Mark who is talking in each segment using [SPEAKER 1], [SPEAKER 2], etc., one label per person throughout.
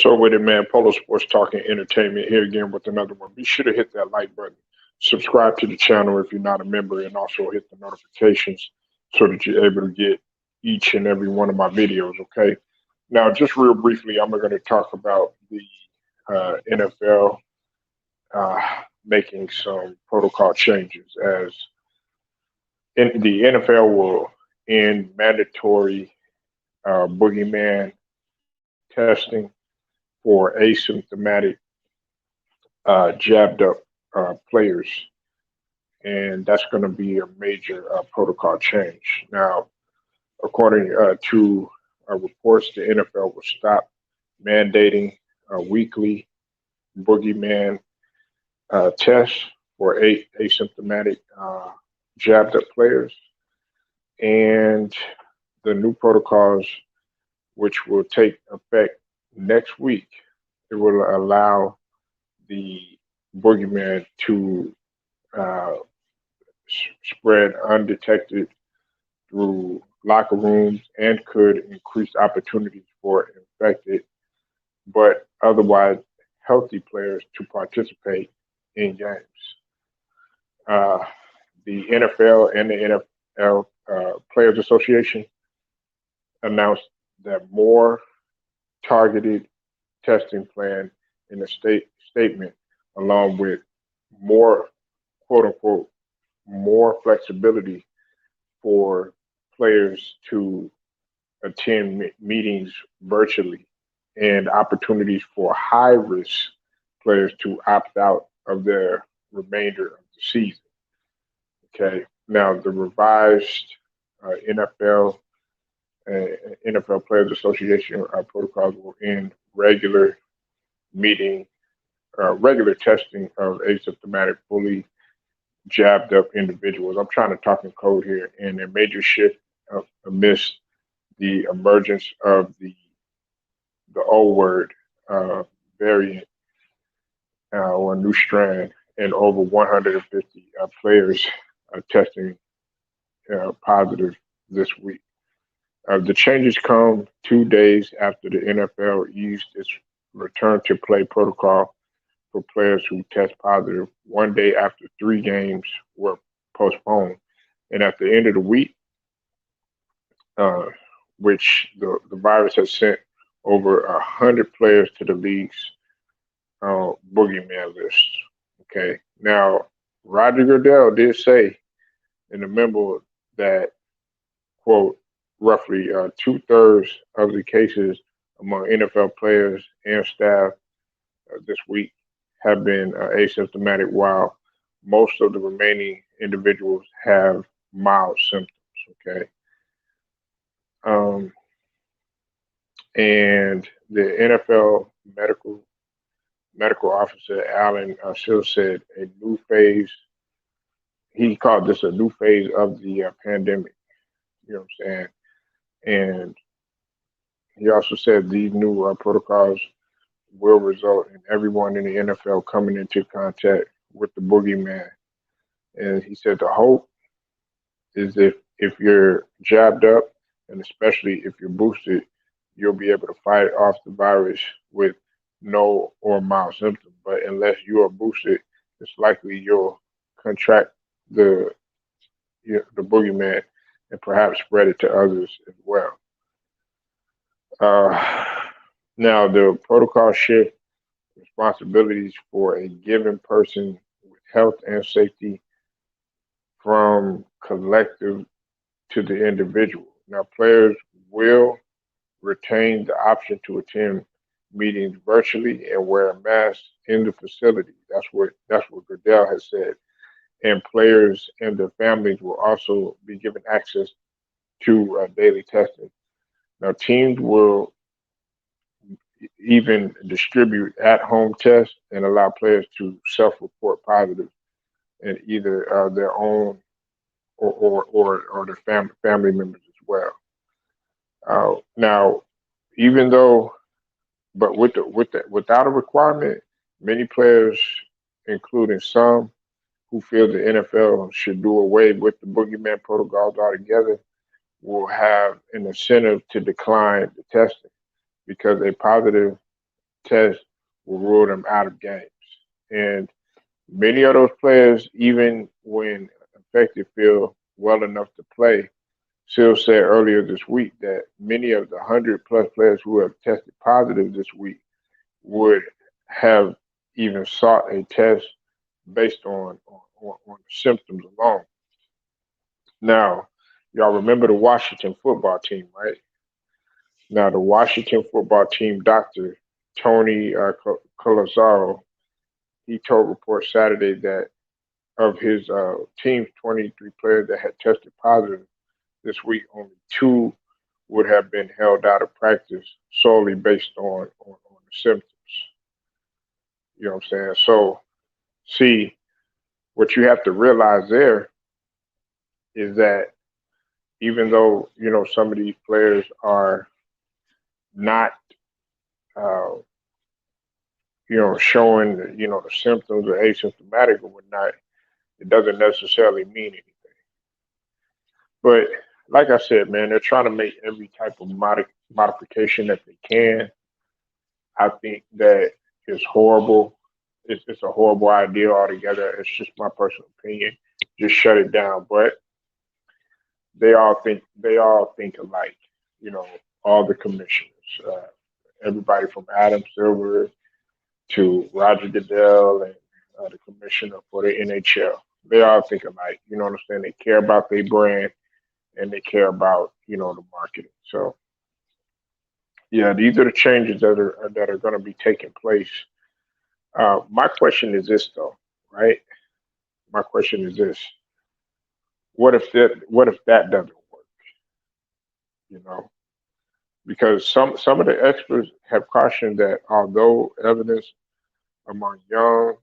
[SPEAKER 1] What's up with it, man? Polo Sports Talking Entertainment here again with another one. Be sure to hit that like button, subscribe to the channel if you're not a member, and also hit the notifications so that you're able to get each and every one of my videos, okay? Now, just real briefly, I'm going to talk about the NFL uh, making some protocol changes as the NFL will end mandatory boogeyman testing for asymptomatic jabbed up players, and that's going to be a major protocol change. Now, according to reports, the NFL will stop mandating weekly boogeyman tests for asymptomatic jabbed up players, and the new protocols, which will take effect next week, it will allow the boogeyman to uh, spread undetected through locker rooms and could increase opportunities for infected but otherwise healthy players to participate in games. Uh, the NFL and the NFL Players Association announced that more targeted testing plan in the statement, along with more quote unquote more flexibility for players to attend meetings virtually and opportunities for high risk players to opt out of their remainder of the season. Okay. Now, the revised NFL NFL Players Association protocols will end meeting, regular testing of asymptomatic, fully jabbed up individuals. I'm trying to talk in code here, and a major shift amidst the emergence of the O word variant or new strand, and over 150 players testing positive this week. The changes come 2 days after the NFL eased its return to play protocol for players who test positive, 1 day after 3 games were postponed. And at the end of the week, uh, which the virus has sent over 100 players to the league's boogeyman list. Okay. Now, Roger Goodell did say in the memo that, quote, roughly 2/3 of the cases among NFL players and staff this week have been asymptomatic, while most of the remaining individuals have mild symptoms. Okay. Um, and the NFL medical officer Alan Sills said a new phase. He called this a new phase of the pandemic. You know what I'm saying? And he also said these new protocols will result in everyone in the NFL coming into contact with the boogeyman. And he said the hope is if you're jabbed up, and especially if you're boosted, you'll be able to fight off the virus with no or mild symptoms. But unless you are boosted, it's likely you'll contract the the boogeyman and perhaps spread it to others as well. Uh, Now, the protocol shift responsibilities for a given person with health and safety from collective to the individual. Now, players will retain the option to attend meetings virtually and wear a mask in the facility. That's what Goodell has said. And players and their families will also be given access to daily testing. Now, teams will even distribute at-home tests and allow players to self-report positive in either their own or their family members as well. Now, even though, but without a requirement, many players, including some who feel the NFL should do away with the boogeyman protocols altogether, will have an incentive to decline the testing because a positive test will rule them out of games. And many of those players, even when affected, feel well enough to play. Seal said earlier this week that many of the 100+ players who have tested positive this week would have even sought a test based on the symptoms alone. Now, y'all remember the Washington football team, right? Now, the Washington football team doctor, Tony Colazzaro, he told reports Saturday that of his team's 23 players that had tested positive this week, only two would have been held out of practice solely based on the symptoms. You know what I'm saying? So, see, what you have to realize there is that even though, some of these players are not, uh, showing, the symptoms or asymptomatic or whatnot, it doesn't necessarily mean anything. But like I said, man, they're trying to make every type of modification that they can. I think that it's horrible. It's a horrible idea altogether. It's just my personal opinion. Just shut it down. But they all think alike. You know, all the commissioners, everybody from Adam Silver to Roger Goodell and the commissioner for the NHL. They all think alike. You know what I'm saying? They care about their brand and they care about the marketing. So yeah, these are the changes that are going to be taking place. My question is this though, right? My question is this: What if that doesn't work? You know, because some of the experts have cautioned that although evidence among young,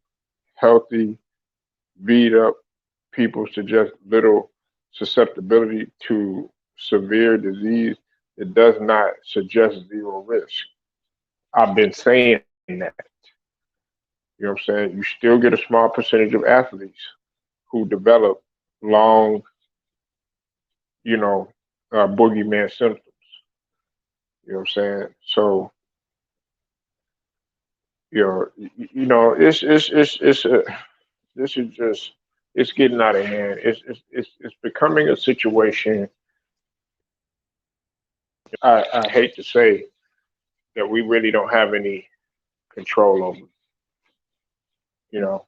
[SPEAKER 1] healthy, beat up people suggest little susceptibility to severe disease, it does not suggest zero risk. I've been saying that. You know what I'm saying? You still get a small percentage of athletes who develop long, you know, boogeyman symptoms. You know what I'm saying? So, it's this is just it's getting out of hand. It's becoming a situation. I hate to say that we really don't have any control over. You know,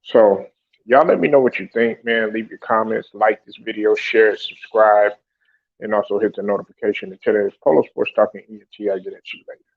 [SPEAKER 1] so y'all let me know what you think, man. Leave your comments, like this video, share it, subscribe, and also hit the notification to tell us Polo Sports Talking ENT. I get at you later.